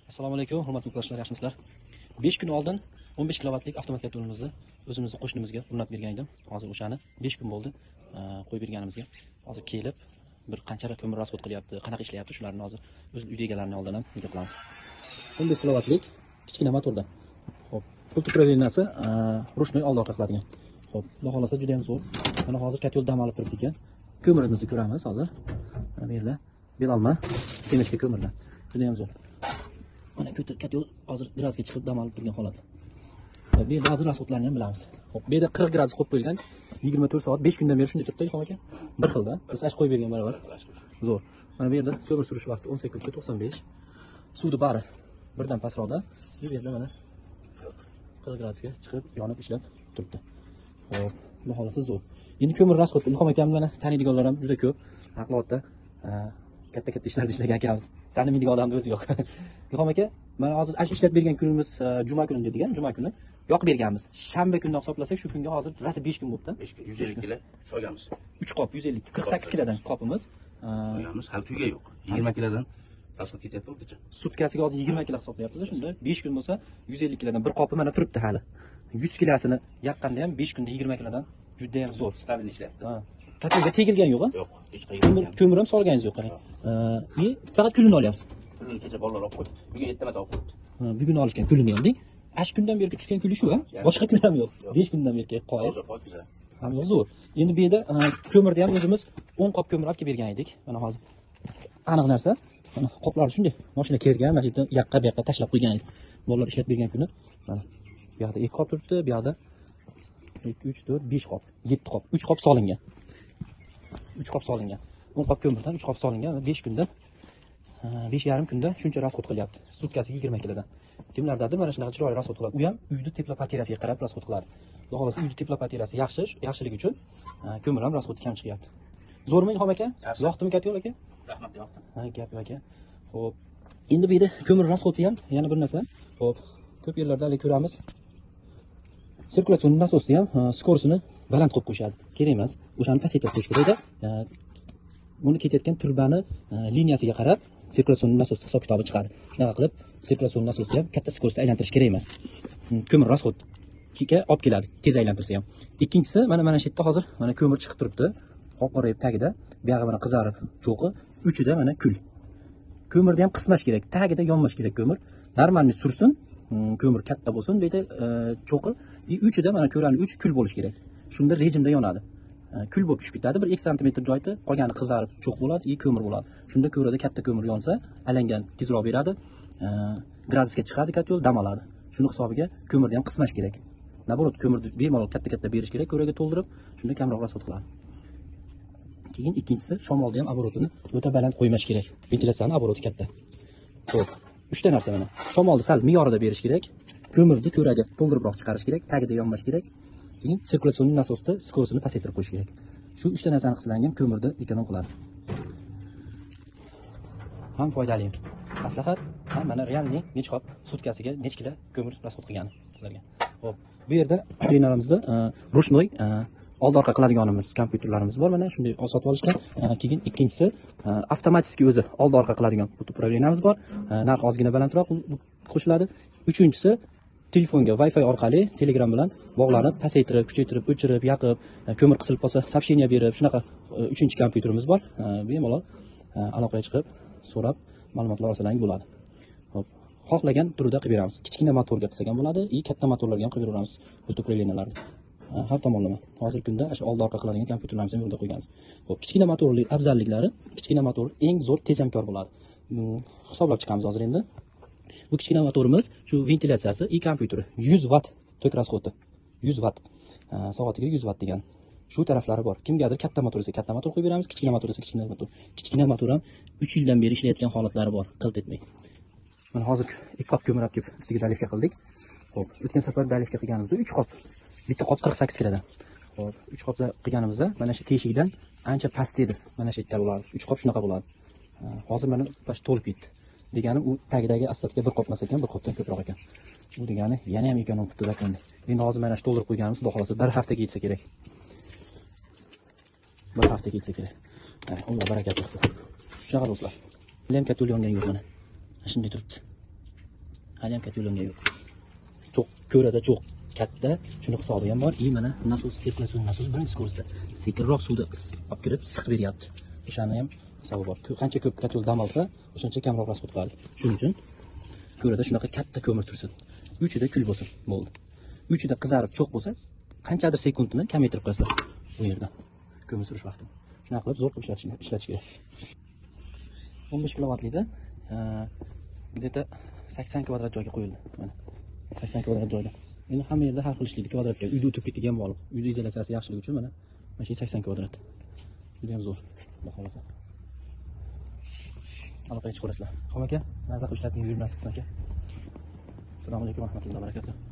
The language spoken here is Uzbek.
Assalomu alaykum, hurmatli yurtdoshlar, yaxshimisizlar? 5 kun oldin 15 kilovatlik avtomat katolimizni o'zimizning qo'shnimizga o'rnatib bergan edim. Hozir o'shani 5 kun bo'ldi qo'yib berganimizga. Hozir kelib bir qanchalik ko'mir rasxod qilyapti, qanaqa ishlayapti, shularni hozir o'z uyda egalarining oldidan video qilamiz. 15 kilovatlik kichkina motorda. Xo'p, pulti upravleniyasi ruchnoy oldi orqa qiladigan. Xo'p, xudo xolasa juda ham zo'r. Mana hozir katyol dam olib turibdi ekan. Ko'mirimizni ko'ramiz hozir. Mana bu yerda belalma semechka ko'mirdan. Juda ham zo'r. Mana katyol hozir gradusga chiqib dam olib turgan holat. Bu yerda hozir rasxodlarni ham bilamiz. Xo'p, bu yerda 40 gradus qo'yib qo'yilgan. 24 soat 5 kundan beri shunday turibdi, Ilhom aka. Bir xilda. Biz ash qo'yib bergan baravar. Zo'r. Mana bu yerda ko'mir surish vaqti 10 sekundga 95. Suvni bari birdan pastroqda. Bu yerda mana 40 gradusga chiqib yonib ishlab turibdi. Xo'p, xudo xolasa zo'r. Endi ko'mir rasxodda Ilhom akamni mana taniydiganlar ham juda ko'p. Aqlotda katta ishlarda ishlagan akamiz. Tanimaydigan odamni o'zi yo'q. Ilhom aka, mana hozir ash ishlab bergan kunimiz juma kuni degan, juma kuni yoqib berganmiz. Shanba kundan hisoblasak, shu kunga hozir rasa 5 kun bo'libdi. 5 kun 150 kilo so'yganmiz. 3 qop 150, 48 kilodan qopimiz. So'yganmiz, hali tuga yo'q. 20 kilodan rasxod ketyapti o'rtacha. Sutkasiga hozir 20 kilo hisoblayapmiz. Shunda 5 kun bo'lsa 150 kilodan bir qopi mana turibdi hali. 100 kilosini yaqqanda ham 5 kunda 20 kilodan juda ham zo'r, Stabil ishlayapti. Katolga tegilgan yo'q-a? Yo'q, hech qayerga. Ko'mir ham solganingiz yo'q, qarang. Faqat kulini olyapsiz. Pulni kecha bolalar olib qo'ydi. Bugun 7 marta olib qo'ydi. Bugun olishgan kulini ham deng. Ash kundan beri tushgan kuli shu-a? Boshqa kun ham yo'q. 5 kundan beri qo'yib. Hozir pokiza. Ham zo'r. Endi bu yerda ko'mirni ham o'zimiz 10 qop ko'mir olib bergan edik. Mana hozir aniq narsa, mana qoplar shunday mashina kelgan, mana bu yoqqa bu yoqqa tashlab qo'ygan edik. Bolalar ishlab bergan kuni mana bu yoqda 2 qop turibdi, bu yoqda 2 3 4 5 qop, 7 qop, 3 qop solingan. 3 qop solingan. 10 qop ko'mirdan 3 qop solingan va 5 kunda 5,5 kunda shuncha rasxod qilyapti. Sutkasiga 20 kilodan. Kimlardadir mana shunaqa chiroyli rasxod qiladi. U ham uyni teplopatirasiga qarab rasxod qiladi. Xudo xolasa uyni teplopatirasi yaxshiligi uchun ko'mir ham rasxodi kam chiqyapti. Zo'rmi Ilhom aka? Yoqdimi katyol aka? Rahmat, yoqdi. Ha, gap aka. Xo'p. Endi bu yerda ko'mir rasxodi ham yana bir narsa. Xo'p, ko'p yerlarda hali ko'ramiz. Sirkulyatsion nasosni ham skorsini baland qo'yib qo'yishadi. Kerak emas. O'shani pasaytirib qo'yish kerak-da. Buni ketayotgan turbani liniyasiga qarab sirkulyatsion nasos hisob kitobi chiqadi. Shunaqa qilib sirkulyatsion nasosni ham katta skorsda aylantirish kerak emas. Ko'mir rasxodga olib keladi, tez aylantirsa ham. Ikkinchisi mana shu yerda hozir mana ko'mir chiqib turibdi. Qop-qorayib tagida, bu yog'i mana qizarib, cho'qi, uchida mana kul. Ko'mirni ham qismash kerak, tagida yonmash kerak ko'mir. Normalni sursin, ko'mir katta bo'lsin, bu yerda cho'qi, uchida mana ko'rani 3 kul bo'lish kerak. Shunda rejimda yonadi. Kul bo'lib tushib ketadi, bir 2 sm joyda qolgani qizarib cho'q bo'ladi, ko'mir bo'ladi. Shunda ko'rada katta ko'mir yonsa, alangan tezroq beradi, gradusga chiqadi, katyol dam oladi. Shuni hisobiga ko'mirni ham qismash kerak. Naborot ko'mirni bemalol katta berish kerak, ko'raga to'ldirib, shunda kamroq rasxod qiladi. Keyin ikkinchisi shamolda ham aborotini o'ta baland qo'ymash kerak. Ventilyatsiyani aboroti katta. Xo'p, 3 ta narsa mana. Shamolni sal me'yorida berish kerak, ko'mirni ko'raga to'ldiribroq chiqarish kerak, tagida yonmash kerak. Keyin sirkulyatsion nasosda skorsini pasaytirib qo'yish kerak. Shu 3 ta narsani qilsangiz ko'mirni ekonom qiladi. Ham foydali. Maslahat, ham mana realni nech qop sutkasiga nech kilo ko'mir rasxod qilgani sizlarga. Xo'p, bu yerda treynarimizda ruchnoy old orqa qiladiganimiz kompyuterlarimiz bor, mana shunday sotib olishgan. Keyin ikkinchisi avtomatik o'zi old orqa qiladigan upravleniyamiz bor. Narx ozgina balandroq qo'shiladi. Uchinchisi telefonga Wi-Fi orqali Telegram bilan bog'lanib, pasaytirib, kuchaytirib, o'chirib, yoqib, ko'mir qisilib qolsa, soобщение berib, shunaqa 3-kompyuterimiz bor. Bemalol aloqaga chiqib, so'rab, ma'lumotlar olsangiz bo'ladi. Xo'p, xohlagan turida qilib beramiz. Kichkina motorga qilsak ham bo'ladi, katta motorlarga ham qilib beramiz. Upravleniyalarni. Har tomonlama. Hozirgi kunda shu old orqa qiladigan kompyuterlarimizni ham yo'lda qo'yganmiz. Xo'p, kichkina motorli afzalliklari, kichkina motor eng zo'r tejamkor bo'ladi. Hisoblab chiqamiz hozir endi. Bu kichkina motorimiz shu ventilyatsiyasi kompyuteri 100 watt tok rasxodi. 100 watt. Soatiga 100 watt degan. Shu taraflari bor. Kimgadir katta motor esa katta motor qo'yib beramiz, kichkina motor esa kichkina motor. Kichkina motor ham 3 yildan beri ishlayotgan holatlari bor, qilt etmay. Mana hozir 2 qop ko'mir olib kelib ustiga dalivka qildik. Xo'p, o'tgan safar dalivka qilganimizda 3 qop. Bitta qop 48 kilodan. Xo'p, 3 qop qilganimizda mana shu teshikdan ancha past edi. Mana shu yerda bo'ladi. 3 qop shunaqa bo'ladi. Hozir mana bash to'lib ketdi. Degani u tagidagi asfaltga bir qop emas ekan, bir qopdan ko'proq ekan. Bu degani yana ham ekonom qilib turadi. Endi hozir mana shu to'ldirib qo'yganimiz, xudo xolasa bir haftaga yetsa kerak. Bir haftaga yetsa kerak. Alloh barakat bersin. Shunaqa do'stlar. Lem katul yongan yo'q mana. Shunday turibdi. hali ham katta yo'llanma yo'q. Cho'q ko'rada cho'q katta, shuni hisobi ham bor. Mana nasos, sirkulyatsiya nasos birinchi kursda. Sekinroq suvda olib kirib siqib beryapti. O'shani ham hisobi bor. Qancha ko'p katta dam olsa, o'shancha kamroq rasxod qiladi. Shuning uchun ko'rada shunaqa katta ko'mir tursin. Uchida kul bo'lsin, bo'ldi. Uchida qizarib cho'q bo'lsa, qanchadir sekundni kamaytirib qo'yasizlar bu yerdan. Ko'mir surish vaqtini. Shunaqa qilib zo'r qilib ishlatish kerak. 15 kilovatlikda где-то 80 kvadrat joyga qo'yildi. Mana 80 kvadrat joyda. Endi hamma yerda har xil ishlaydi kvadratga. Uyda o'tib ketgan bog'liq. Uyda izolyatsiyasi yaxshiligi uchun mana 80 kvadrat. Juda ham zo'r. Xudo xolasa. Aloqaga chiqib ko'rasizlar. Xom aka, nazar qilib ishlating, buyurmasiz aka. Assalomu alaykum va rahmatullohi va barakatuh.